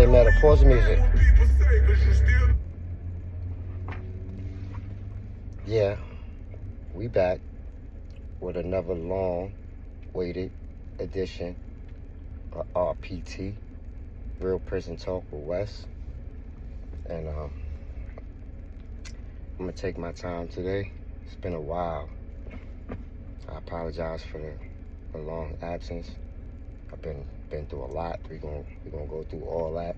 Hey, Meta, pause the music. Yeah, we back with another long-waited edition of RPT, Real Prison Talk with Wes. And I'm gonna take my time today. It's been a while. I apologize for the long absence. I've been through a lot. We're gonna go through all that.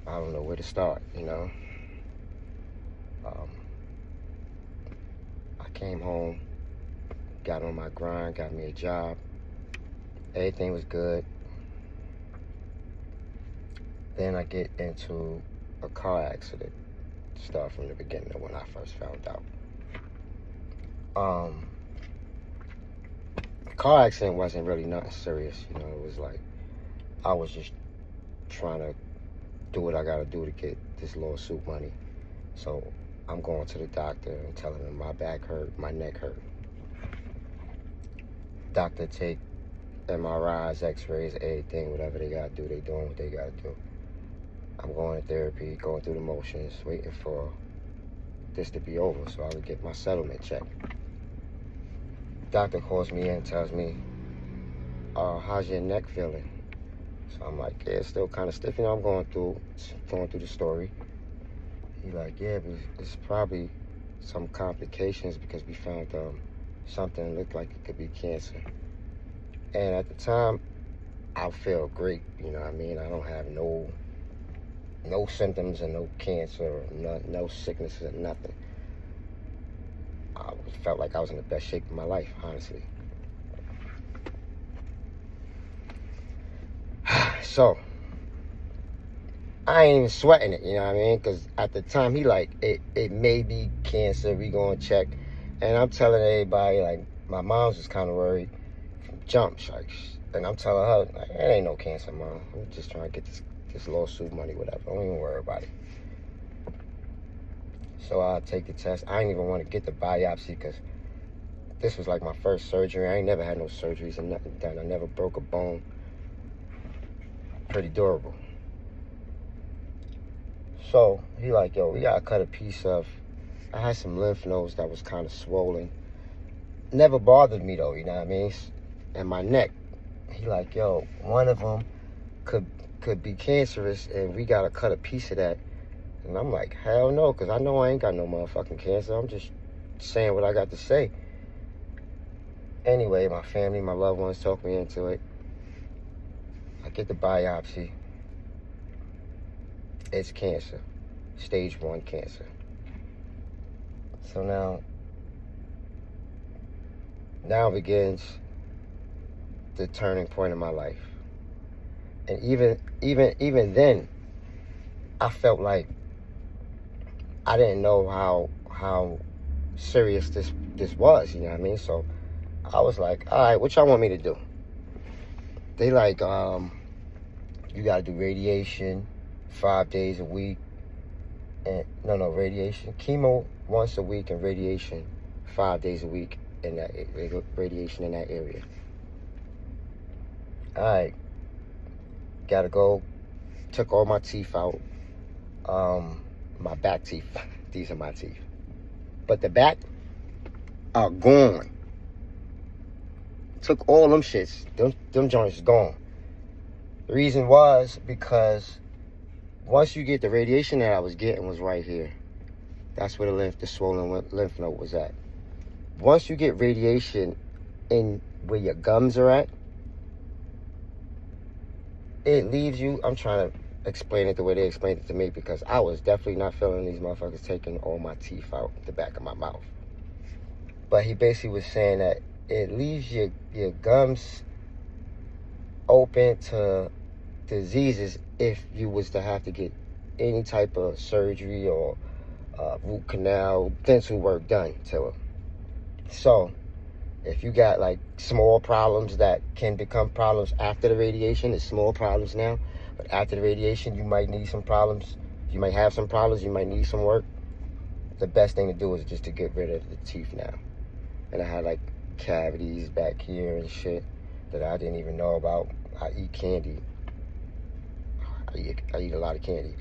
I don't know where to start, you know. I came home, got on my grind, got me a job. Everything was good. Then I get into a car accident. Start from the beginning of when I first found out. The car accident wasn't really nothing serious, you know. It was like I was just trying to do what I gotta do to get this lawsuit money. So I'm going to the doctor and telling him my back hurt, my neck hurt. Doctor take MRIs, x-rays, everything, whatever they gotta do, they doing what they gotta do. I'm going to therapy, going through the motions, waiting for this to be over so I can get my settlement check. Doctor calls me in and tells me, how's your neck feeling? So I'm like, yeah, it's still kind of stiff. You know, I'm going through the story. He's like, yeah, but it's probably some complications because we found something that looked like it could be cancer. And at the time, I feel great. You know what I mean? I don't have no symptoms and no cancer, or no sicknesses or nothing. I felt like I was in the best shape of my life, honestly. So, I ain't even sweating it, you know what I mean? Because at the time, he like, it may be cancer, we gonna check. And I'm telling everybody, like, my mom's just kind of worried from jumps. Like, and I'm telling her, like, it ain't no cancer, Mom. I'm just trying to get this lawsuit money, whatever. Don't even worry about it. So I take the test. I didn't even want to get the biopsy because this was like my first surgery. I ain't never had no surgeries and nothing done. I never broke a bone. Pretty durable. So he like, yo, we gotta cut a piece of. I had some lymph nodes that was kind of swollen. Never bothered me though, you know what I mean? And my neck. He like, yo, one of them could be cancerous, and we gotta cut a piece of that. And I'm like, hell no, because I know I ain't got no motherfucking cancer. I'm just saying what I got to say. Anyway, my family, my loved ones talk me into it. I get the biopsy. It's cancer. Stage 1 cancer. So now begins the turning point of my life. And even then, I felt like I didn't know how serious this was, you know what I mean? So I was like, all right, what y'all want me to do? They like, you gotta do radiation 5 days a week. And no, radiation. Chemo once a week and radiation 5 days a week in that radiation in that area. All right, gotta go. Took all my teeth out. My back teeth. These are my teeth. But the back are gone. Took all them shits. Them joints gone. The reason was because once you get the radiation that I was getting was right here. That's where the swollen lymph node was at. Once you get radiation in where your gums are at, it leaves you, I'm trying to explain it the way they explained it to me because I was definitely not feeling these motherfuckers taking all my teeth out the back of my mouth. But he basically was saying that it leaves your gums open to diseases if you was to have to get any type of surgery or root canal, dental work done to it. So if you got like small problems that can become problems after the radiation, it's small problems now, but after the radiation you might need some problems, you might have some problems, you might need some work. The best thing to do is just to get rid of the teeth now. And I had like cavities back here and shit. that I didn't even know about. I eat candy. I eat a lot of candy.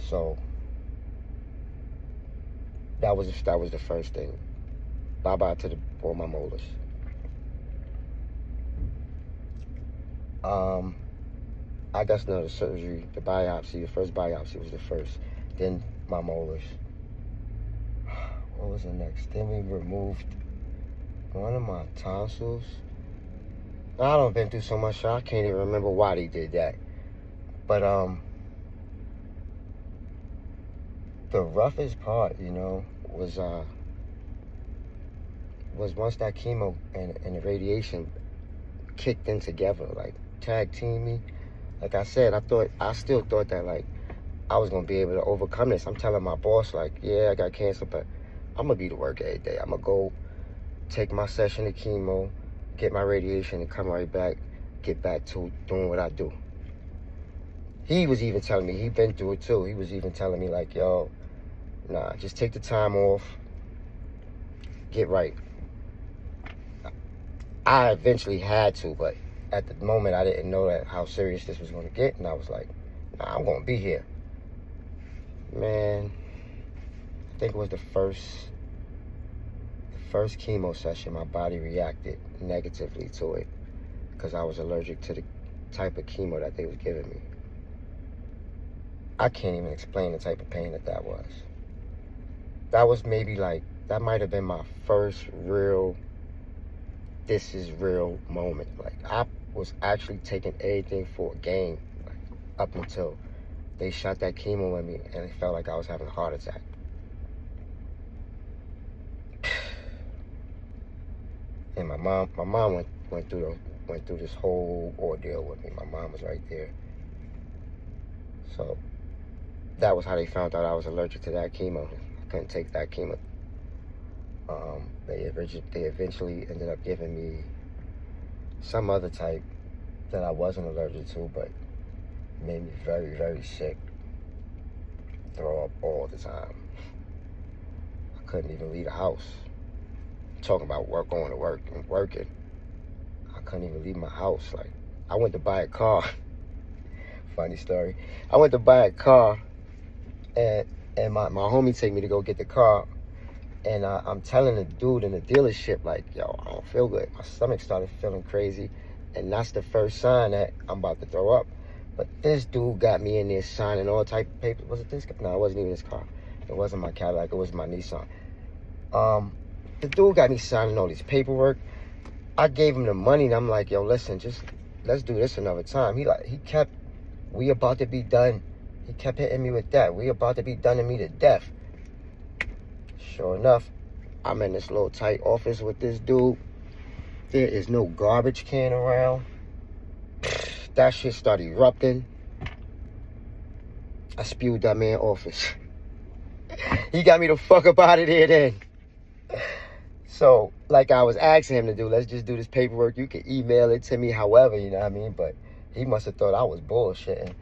So that was the first thing. Bye-bye to all my molars. I got another surgery, the biopsy. The first biopsy was the first. Then my molars. What was the next? Then we removed one of my tonsils. I don't been through so much, so I can't even remember why they did that. But the roughest part, was once that chemo and the radiation kicked in together, like tag team me. Like I said, I still thought that like I was gonna be able to overcome this. I'm telling my boss like, yeah, I got cancer, but I'm gonna be to work every day. I'm gonna go take my session of chemo, get my radiation, and come right back, get back to doing what I do. He was even telling me, he'd been through it too. He was even telling me like, yo, nah, just take the time off, get right. I eventually had to, but at the moment I didn't know that how serious this was going to get, and I was like, nah, I'm going to be here. Man, I think it was the first chemo session, my body reacted negatively to it because I was allergic to the type of chemo that they was giving me. I can't even explain the type of pain that was. That was maybe like, that might have been my first real, this is real moment. Like, I was actually taking everything for a game, like, up until they shot that chemo in me, and it felt like I was having a heart attack. And my mom went through this whole ordeal with me. My mom was right there. So that was how they found out I was allergic to that chemo. I couldn't take that chemo. They eventually ended up giving me some other type that I wasn't allergic to, but made me very, very sick. Throw up all the time. I couldn't even leave the house. Talking about going to work and working. I couldn't even leave my house. Like, I went to buy a car. Funny story. I went to buy a car, and my homie take me to go get the car. And I'm telling the dude in the dealership, like, yo, I don't feel good. My stomach started feeling crazy. And that's the first sign that I'm about to throw up. But this dude got me in there signing all type of papers. Was it this car? No, it wasn't even this car. It wasn't my Cadillac. It was my Nissan. The dude got me signing all this paperwork. I gave him the money, and I'm like, yo, listen, just let's do this another time. We about to be done. He kept hitting me with that. We about to be done to me to death. Sure enough, I'm in this little tight office with this dude. There is no garbage can around. That shit started erupting. I spewed that man office. He got me the fuck up out of there then. So, like I was asking him to do, let's just do this paperwork. You can email it to me however, you know what I mean? But he must have thought I was bullshitting.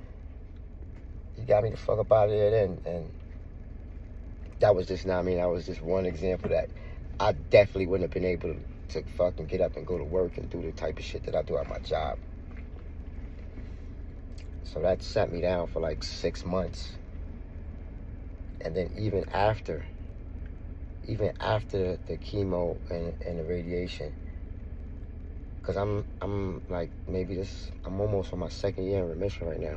He got me the fuck up out of there then. And that was just, that was just one example that I definitely wouldn't have been able to fucking get up and go to work and do the type of shit that I do at my job. So that sat me down for like 6 months. And then even after the chemo and the radiation, because I'm like, I'm almost on my second year in remission right now.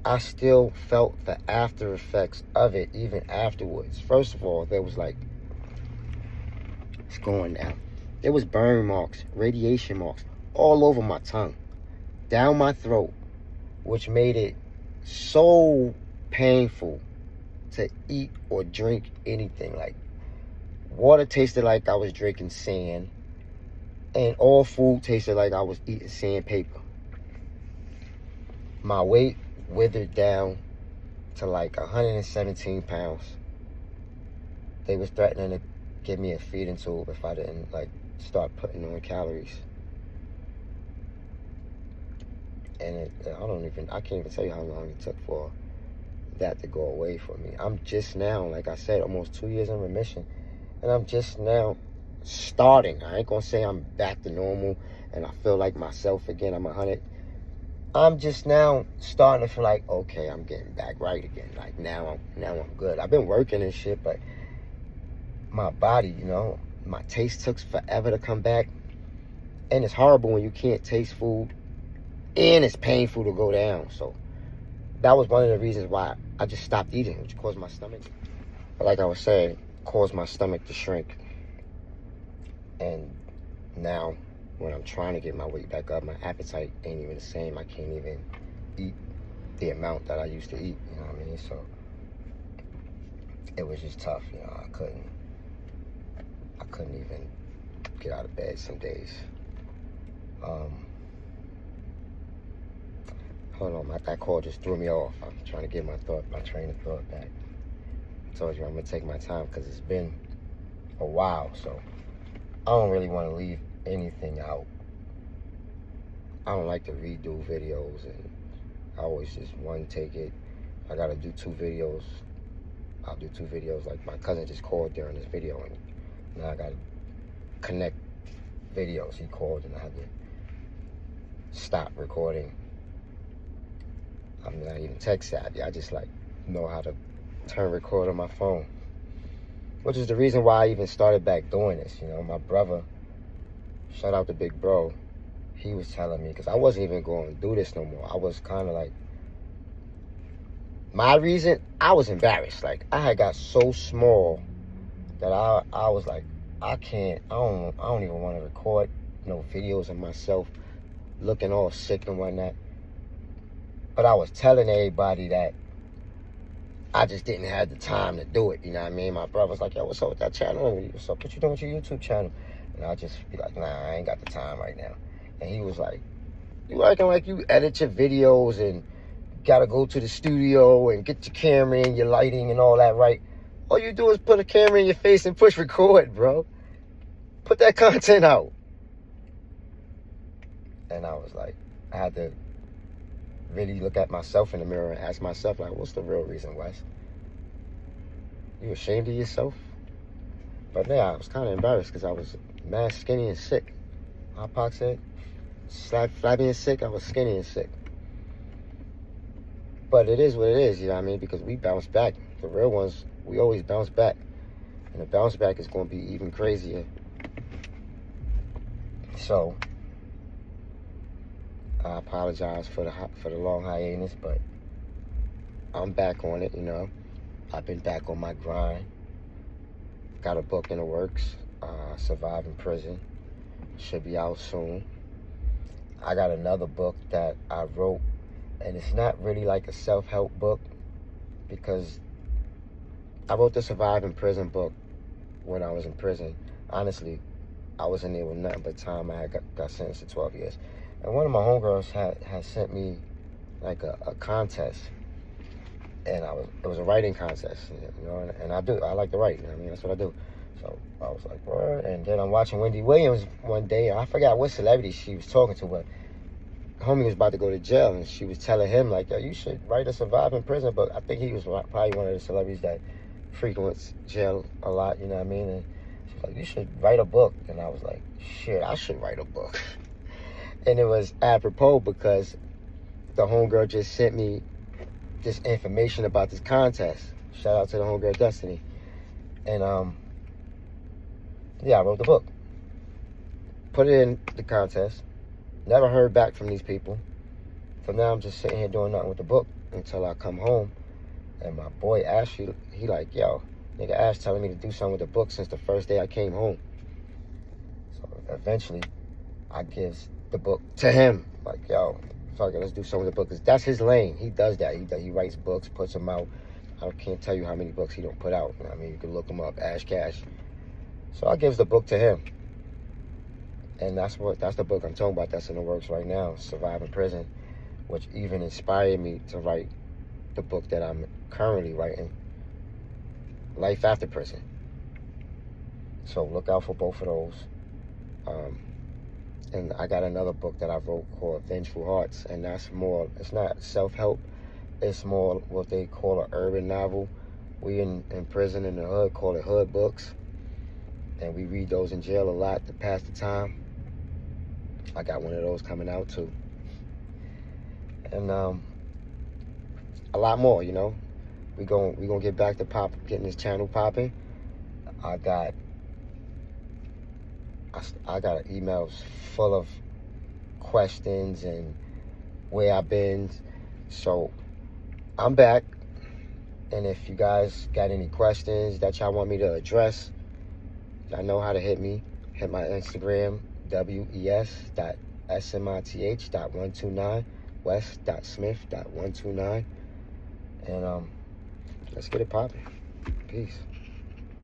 I still felt the after effects of it even afterwards. First of all, there was like, it's going down. There was burn marks, radiation marks all over my tongue, down my throat, which made it so painful to eat or drink anything. Like, water tasted like I was drinking sand, and all food tasted like I was eating sandpaper. My weight withered down to like 117 pounds. They was threatening to give me a feeding tube if I didn't like start putting on calories. And I can't even tell you how long it took for that to go away from me. I'm just now, like I said, almost 2 years in remission, and I'm just now starting. I ain't gonna say I'm back to normal and I feel like myself again. I'm 100. I'm just now starting to feel like, okay, I'm getting back right again. Like now I'm good. I've been working and shit, but my body, my taste took forever to come back. And it's horrible when you can't taste food, and it's painful to go down. So that was one of the reasons why I just stopped eating, which caused my stomach, like I was saying, caused my stomach to shrink. And now when I'm trying to get my weight back up, my appetite ain't even the same. I can't even eat the amount that I used to eat, you know what I mean? So it was just tough, I couldn't even get out of bed some days. Hold on, that call just threw me off. I'm trying to get my train of thought back. I told you I'm gonna take my time because it's been a while, so I don't really want to leave anything out. I don't like to redo videos, and I always just one take it. I gotta do 2 videos. I'll do 2 videos. Like my cousin just called during this video, and now I gotta connect videos. He called and I had to stop recording. I'm not even tech savvy. I just know how to turn record on my phone, which is the reason why I even started back doing this. My brother, shout out to Big Bro, he was telling me, because I wasn't even going to do this no more. I was kind of like, my reason, I was embarrassed. Like I had got so small that I was like, I don't even want to record no videos of myself looking all sick and whatnot. But I was telling everybody that I just didn't have the time to do it, you know what I mean? My brother was like, yo, what's up with that channel? What's up? What you doing with your YouTube channel? And I'll just be like, nah, I ain't got the time right now. And he was like, you acting like you edit your videos and gotta go to the studio and get your camera and your lighting and all that right. All you do is put a camera in your face and push record, bro. Put that content out. And I was like, I had to really look at myself in the mirror and ask myself, like, what's the real reason, Wes? You ashamed of yourself? But yeah, I was kind of embarrassed because I was mad skinny and sick. How Pac said, flabby and sick, I was skinny and sick. But it is what it is, you know what I mean? Because we bounce back. The real ones, we always bounce back. And the bounce back is going to be even crazier. So I apologize for the long hiatus, but I'm back on it, I've been back on my grind. Got a book in the works, Surviving Prison. Should be out soon. I got another book that I wrote, and it's not really like a self-help book because I wrote the Surviving Prison book when I was in prison. Honestly, I was in there with nothing but time. I got sentenced to 12 years. And one of my homegirls had sent me like a contest, and it was a writing contest, and I like to write, that's what I do. So I was like, what? And then I'm watching Wendy Williams one day, and I forgot what celebrity she was talking to, but homie was about to go to jail, and she was telling him like, yo, you should write a Surviving Prison book. I think he was probably one of the celebrities that frequents jail a lot, you know what I mean? And she's like, you should write a book. And I was like, shit, I should write a book. And it was apropos because the homegirl just sent me this information about this contest. Shout out to the homegirl Destiny. And I wrote the book. Put it in the contest. Never heard back from these people. So now I'm just sitting here doing nothing with the book until I come home. And my boy Ash, he like, yo, nigga Ash telling me to do something with the book since the first day I came home. So eventually, I gives the book to him. Like, yo, fuck it, let's do something with the book. Because that's his lane. He does that. He writes books, puts them out. I can't tell you how many books he don't put out. You can look him up, Ash Cash. So I gives the book to him. And that's the book I'm talking about that's in the works right now, Surviving Prison, which even inspired me to write the book that I'm currently writing, Life After Prison. So look out for both of those. And I got another book that I wrote called Vengeful Hearts, and that's more, it's not self-help, it's more what they call an urban novel. We in prison in the hood call it hood books. and we read those in jail a lot to pass the time. I got one of those coming out too. And a lot more, you know. We gonna get back to getting this channel popping. I got emails full of questions and where I've been. So I'm back. And if you guys got any questions that y'all want me to address, y'all know how to hit me. Hit my Instagram, wes.smith.129, wes.smith.129. And let's get it popping. Peace.